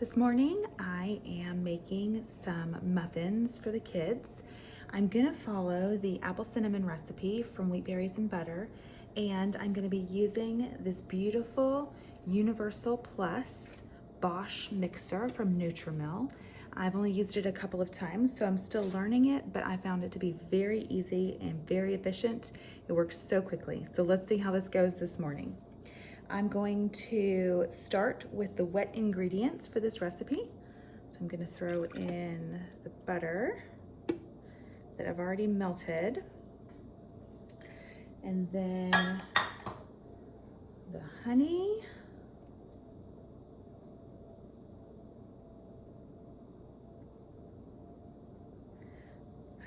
This morning I am making some muffins for the kids. I'm gonna follow the apple cinnamon recipe from Wheat Berries and Butter, and I'm gonna be using this beautiful Universal Plus Bosch mixer from Nutrimil. I've only used it a couple of times, so I'm still learning it, but I found it to be very easy and very efficient. It works so quickly. So let's see how this goes this morning. I'm going to start with the wet ingredients for this recipe. So I'm going to throw in the butter that I've already melted, and then the honey,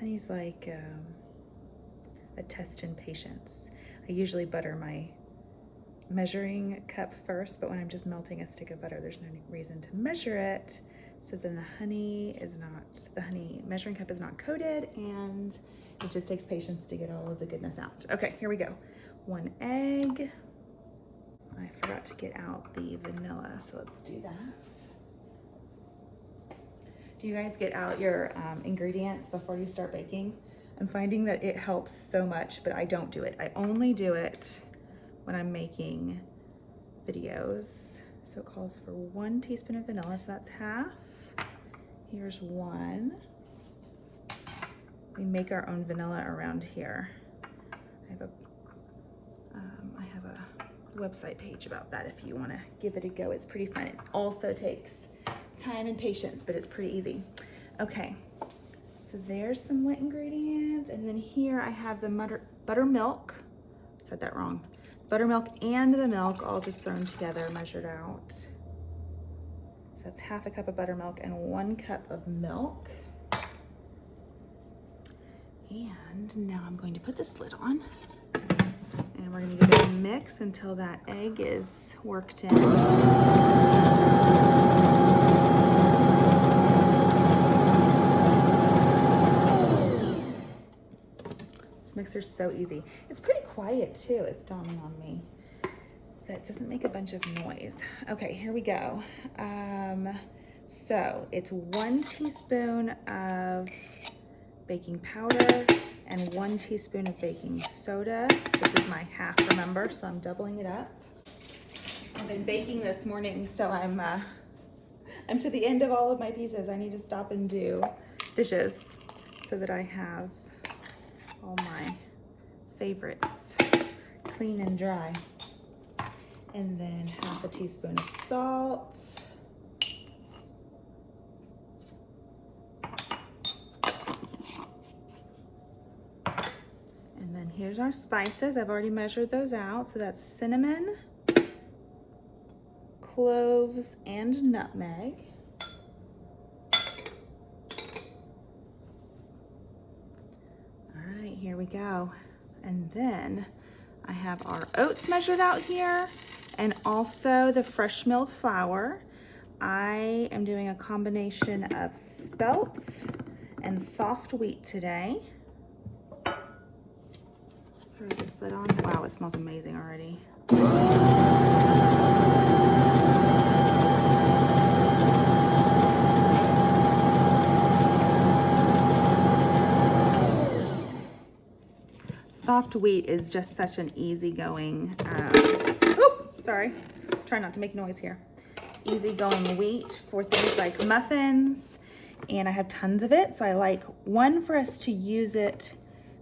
honey's like a test in patience. I usually butter my measuring cup first, but when I'm just melting a stick of butter, there's no reason to measure it. So then the honey measuring cup is not coated, and it just takes patience to get all of the goodness out. Okay, here we go. 1 egg. I forgot to get out the vanilla, so let's do that. Do you guys get out your ingredients before you start baking? I'm finding that it helps so much, but I don't do it. I only do it when I'm making videos. So it calls for 1 teaspoon of vanilla, so that's half. Here's 1. We make our own vanilla around here. I have a website page about that if you want to give it a go. It's pretty fun. It also takes time and patience, but it's pretty easy. Okay, so there's some wet ingredients, and then here I have the buttermilk. Said that wrong. Buttermilk and the milk all just thrown together, measured out. So that's half a cup of buttermilk and 1 cup of milk. And now I'm going to put this lid on, and we're going to give it a mix until that egg is worked in. Mixer's so easy. It's pretty quiet too. It's dawning on me that doesn't make a bunch of noise. Okay, here we go. So it's 1 teaspoon of baking powder and 1 teaspoon of baking soda. This is my half, remember, so I'm doubling it up. I've been baking this morning, so I'm to the end of all of my pieces. I need to stop and do dishes so that I have all my favorites clean and dry. And then half a teaspoon of salt. And then here's our spices. I've already measured those out. So that's cinnamon, cloves, and nutmeg. Here we go. And then I have our oats measured out here, and also the fresh milled flour. I am doing a combination of spelt and soft wheat today. Let's throw this lid on. Wow, it smells amazing already. Soft wheat is just such an easygoing, try not to make noise here. Easygoing wheat for things like muffins, and I have tons of it. So I like, 1, for us to use it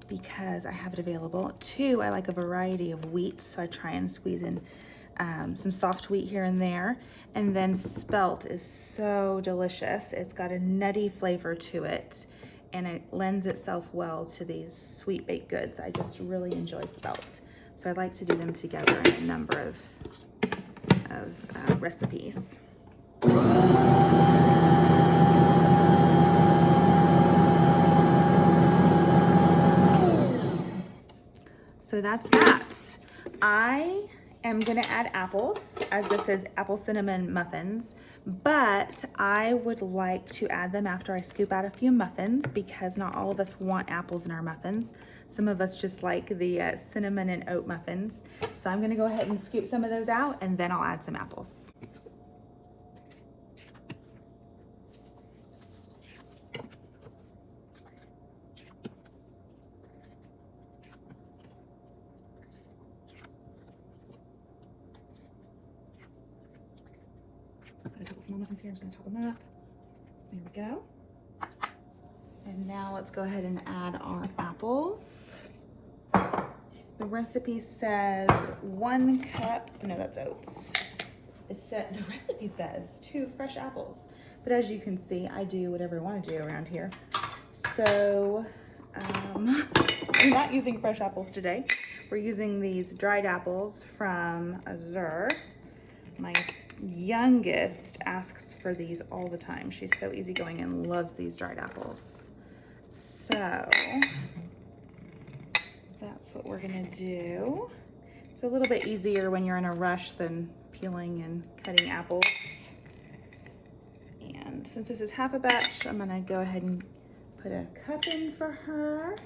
because I have it available. 2, I like a variety of wheat, so I try and squeeze in some soft wheat here and there. And then spelt is so delicious. It's got a nutty flavor to it, and it lends itself well to these sweet baked goods. I just really enjoy spelt. So I like to do them together in a number of recipes. So that's that. I am gonna add apples, as this is Apple Cinnamon Muffins, but I would like to add them after I scoop out a few muffins, because not all of us want apples in our muffins. Some of us just like the cinnamon and oat muffins. So I'm gonna go ahead and scoop some of those out, and then I'll add some apples. Got a couple small muffins here. I'm just gonna chop them up. So here we go. And now let's go ahead and add our apples. The recipe says 1 cup, no, that's oats. The recipe says 2 fresh apples. But as you can see, I do whatever I want to do around here. So I'm not using fresh apples today. We're using these dried apples from Azure. My youngest asks for these all the time. She's so easygoing and loves these dried apples. So that's what we're gonna do. It's a little bit easier when you're in a rush than peeling and cutting apples. And since this is half a batch, I'm gonna go ahead and put a cup in for her.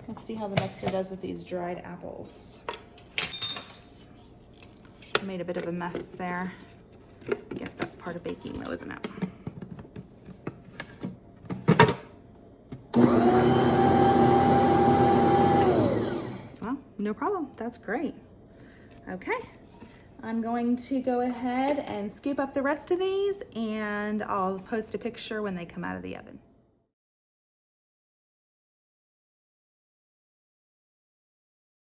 Let's see how the mixer does with these dried apples. Oops. Made a bit of a mess there. I guess that's part of baking though, isn't it? Well, no problem, that's great. Okay, I'm going to go ahead and scoop up the rest of these and I'll post a picture when they come out of the oven.